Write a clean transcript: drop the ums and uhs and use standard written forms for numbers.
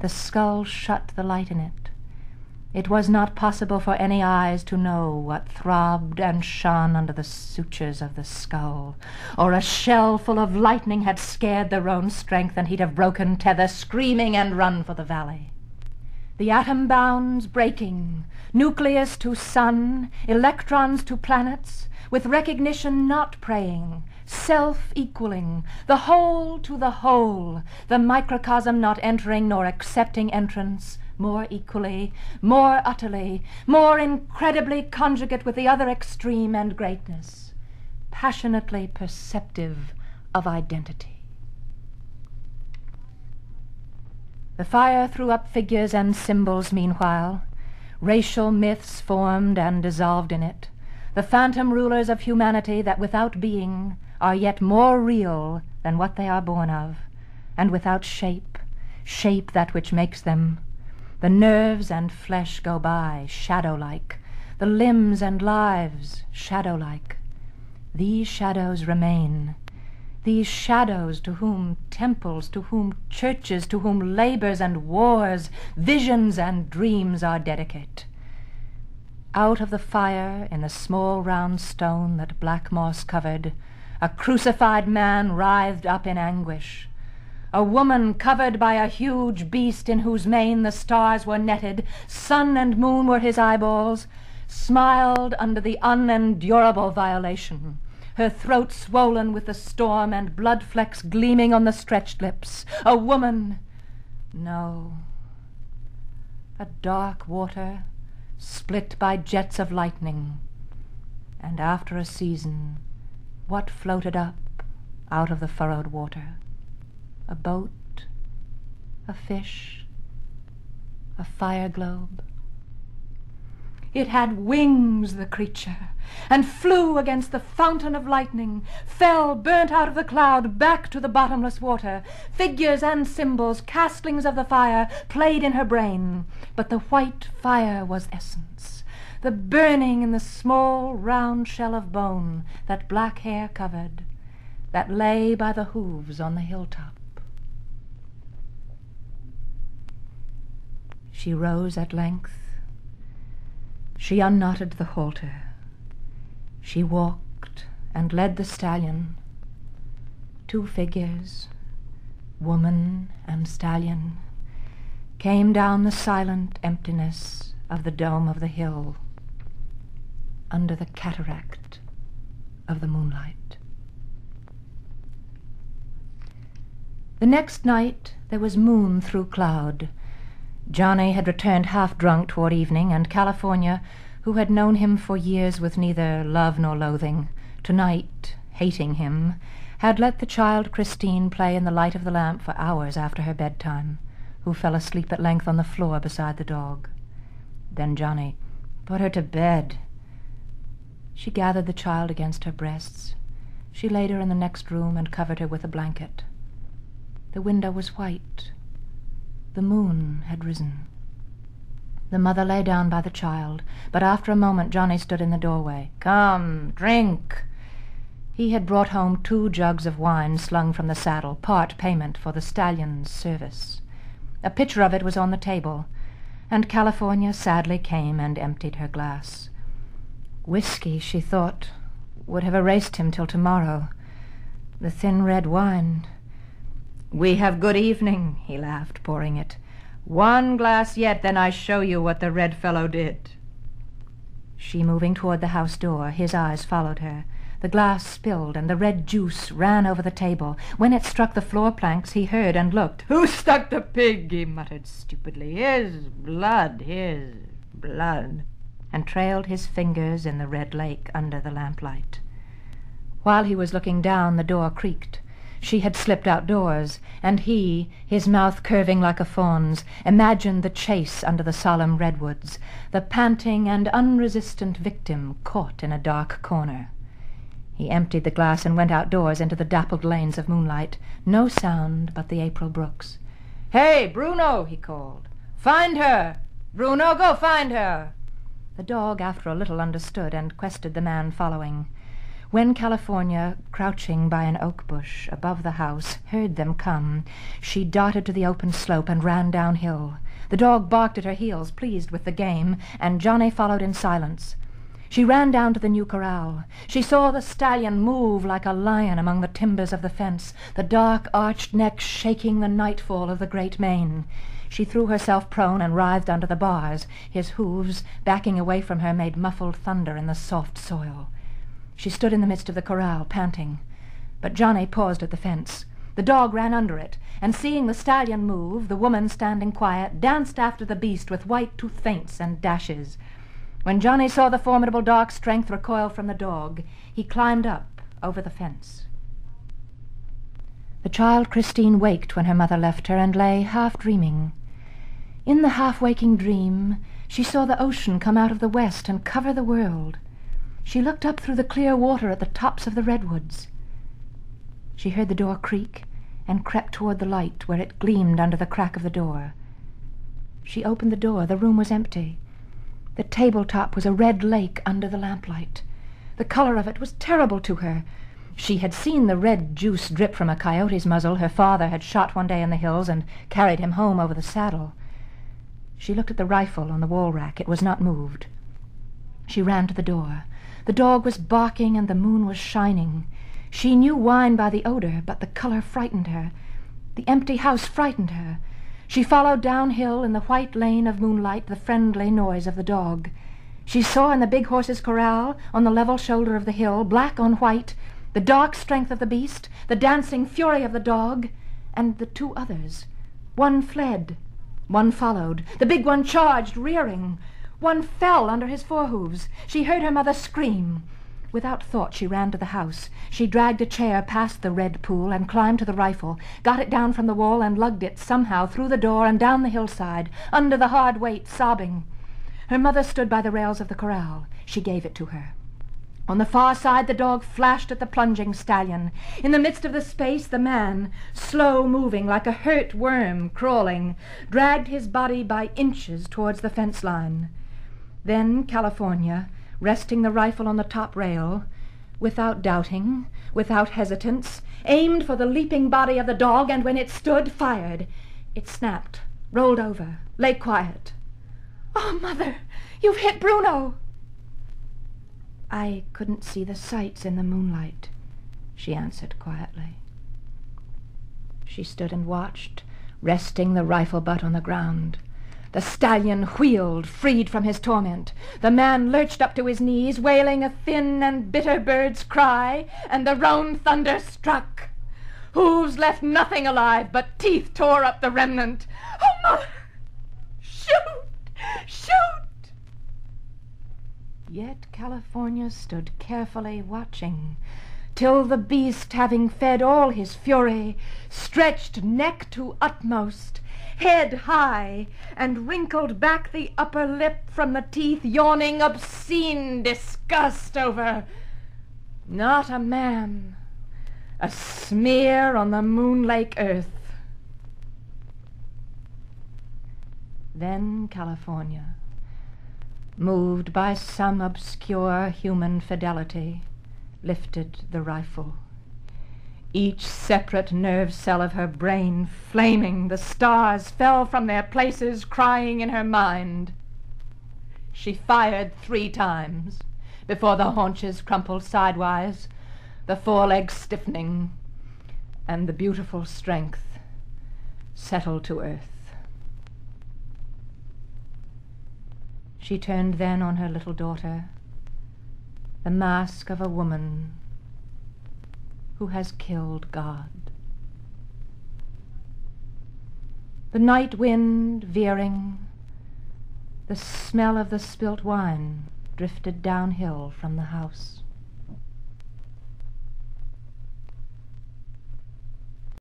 The skull shut the light in it. It was not possible for any eyes to know what throbbed and shone under the sutures of the skull, or a shell full of lightning had scared the Roan's strength, and he'd have broken tether, screaming, and run for the valley. The atom bounds breaking, nucleus to sun, electrons to planets, with recognition not praying, self-equaling, the whole to the whole, the microcosm not entering nor accepting entrance, more equally, more utterly, more incredibly conjugate with the other extreme and greatness, passionately perceptive of identity. The fire threw up figures and symbols meanwhile. Racial myths formed and dissolved in it, the phantom rulers of humanity that without being are yet more real than what they are born of, and without shape, shape that which makes them. The nerves and flesh go by, shadow-like, the limbs and lives, shadow-like. These shadows remain, these shadows to whom temples, to whom churches, to whom labors and wars, visions and dreams are dedicate. Out of the fire, in the small round stone that black moss covered, a crucified man writhed up in anguish. A woman covered by a huge beast in whose mane the stars were netted, sun and moon were his eyeballs, smiled under the unendurable violation, her throat swollen with the storm and blood flecks gleaming on the stretched lips. A woman, no, a dark water split by jets of lightning, and after a season, what floated up out of the furrowed water? A boat, a fish, a fire globe. It had wings, the creature, and flew against the fountain of lightning, fell burnt out of the cloud back to the bottomless water. Figures and symbols, castlings of the fire, played in her brain, but the white fire was essence, the burning in the small round shell of bone that black hair covered, that lay by the hooves on the hilltop. She rose at length. She unknotted the halter. She walked and led the stallion. Two figures, woman and stallion, came down the silent emptiness of the dome of the hill, under the cataract of the moonlight. The next night there was moon through cloud. Johnny had returned half-drunk toward evening, and California, who had known him for years with neither love nor loathing, tonight, hating him, had let the child Christine play in the light of the lamp for hours after her bedtime, who fell asleep at length on the floor beside the dog. Then Johnny, "Put her to bed." She gathered the child against her breasts. She laid her in the next room and covered her with a blanket. The window was white. The moon had risen. The mother lay down by the child, but after a moment Johnny stood in the doorway. "Come, drink." He had brought home 2 jugs of wine slung from the saddle, part payment for the stallion's service. A pitcher of it was on the table, and California sadly came and emptied her glass. Whiskey, she thought, would have erased him till tomorrow. The thin red wine. "We have good evening," he laughed, pouring it. "1 glass yet, then I show you what the red fellow did." She moving toward the house door, his eyes followed her. The glass spilled, and the red juice ran over the table. When it struck the floor planks, he heard and looked. "Who stuck the pig?" he muttered stupidly. "Here's blood, here's blood," and trailed his fingers in the red lake under the lamplight. While he was looking down, the door creaked. She had slipped outdoors, and he, his mouth curving like a fawn's, imagined the chase under the solemn redwoods, the panting and unresistant victim caught in a dark corner. He emptied the glass and went outdoors into the dappled lanes of moonlight. No sound but the April brooks. "Hey, Bruno!" he called. "Find her! Bruno, go find her!" The dog, after a little, understood and quested the man following. When California, crouching by an oak bush above the house, heard them come, she darted to the open slope and ran downhill. The dog barked at her heels, pleased with the game, and Johnny followed in silence. She ran down to the new corral. She saw the stallion move like a lion among the timbers of the fence, the dark arched neck shaking the nightfall of the great mane. She threw herself prone and writhed under the bars. His hooves, backing away from her, made muffled thunder in the soft soil. She stood in the midst of the corral, panting. But Johnny paused at the fence. The dog ran under it, and seeing the stallion move, the woman, standing quiet, danced after the beast with white-toothed feints and dashes. When Johnny saw the formidable dark strength recoil from the dog, he climbed up over the fence. The child Christine waked when her mother left her and lay half-dreaming. In the half-waking dream, she saw the ocean come out of the west and cover the world. She looked up through the clear water at the tops of the redwoods. She heard the door creak and crept toward the light where it gleamed under the crack of the door. She opened the door. The room was empty. The tabletop was a red lake under the lamplight. The color of it was terrible to her. She had seen the red juice drip from a coyote's muzzle her father had shot one day in the hills and carried him home over the saddle. She looked at the rifle on the wall rack. It was not moved. She ran to the door. The dog was barking and the moon was shining. She knew wine by the odor, but the color frightened her. The empty house frightened her. She followed downhill in the white lane of moonlight the friendly noise of the dog. She saw in the big horse's corral, on the level shoulder of the hill, black on white, the dark strength of the beast, the dancing fury of the dog, and the two others. One fled. One followed. The big one charged, rearing. One fell under his forehoofs. She heard her mother scream. Without thought, she ran to the house. She dragged a chair past the red pool and climbed to the rifle, got it down from the wall and lugged it somehow through the door and down the hillside, under the hard weight, sobbing. Her mother stood by the rails of the corral. She gave it to her. On the far side, the dog flashed at the plunging stallion. In the midst of the space, the man, slow moving like a hurt worm crawling, dragged his body by inches towards the fence line. Then California, resting the rifle on the top rail, without doubting, without hesitance, aimed for the leaping body of the dog, and when it stood, fired. It snapped, rolled over, lay quiet. "Oh, Mother, you've hit Bruno!" "I couldn't see the sights in the moonlight," she answered quietly. She stood and watched, resting the rifle butt on the ground. The stallion wheeled, freed from his torment. The man lurched up to his knees, wailing a thin and bitter bird's cry, and the roan thunder struck. Hooves left nothing alive, but teeth tore up the remnant. "Oh, Mother! Shoot! Shoot!" Yet California stood carefully watching, till the beast, having fed all his fury, stretched neck to utmost, head high, and wrinkled back the upper lip from the teeth, yawning obscene disgust over not a man, a smear on the moon-lake earth. Then California, moved by some obscure human fidelity, lifted the rifle. Each separate nerve cell of her brain flaming, the stars fell from their places, crying in her mind. She fired 3 times before the haunches crumpled sidewise, the forelegs stiffening, and the beautiful strength settled to earth. She turned then on her little daughter, the mask of a woman who has killed God. The night wind veering, the smell of the spilt wine drifted downhill from the house.